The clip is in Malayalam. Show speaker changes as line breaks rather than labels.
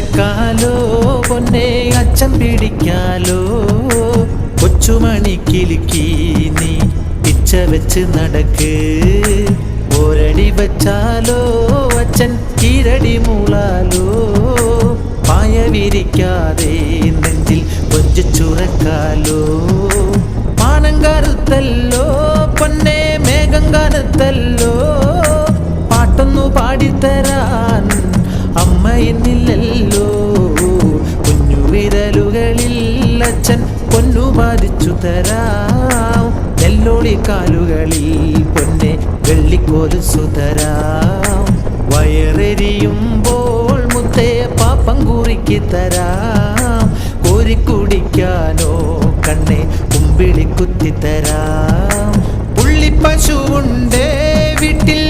കിടക്കാലോ പൊന്നെ അച്ഛൻ പിടിക്കാലോ കൊച്ചുമണി കിലുക്കി നീ പിച്ച വെച്ച് നടക്ക് ഒരടി വച്ചാലോ അച്ഛൻ കീരടി മൂളാലോ പായ വിരിക്കാതെ നെഞ്ചിൽ കൊഞ്ചുറക്കാലോ മാനം കറുത്തല്ലോ പൊന്നെ മേഘം കറുത്തല്ലോ പാട്ടൊന്നു പാടിത്തരാൻ അമ്മ എന്നില്ലല്ലോ കുഞ്ഞു വിരലുകളിൽ അച്ഛൻ പൊന്നു ബാധിച്ചു തരാം നെല്ലോളി കാലുകളിൽ പൊന്നെ വെള്ളിക്കോലുസു തരാം വയറെരിയുമ്പോൾ മുത്തേ പാപ്പം കുറിക്കി തരാം കോരിക്കുടിക്കാനോ കണ്ണെ കുമ്പിളി കുത്തിത്തരാം പുള്ളിപ്പശുവുണ്ടേ വീട്ടിൽ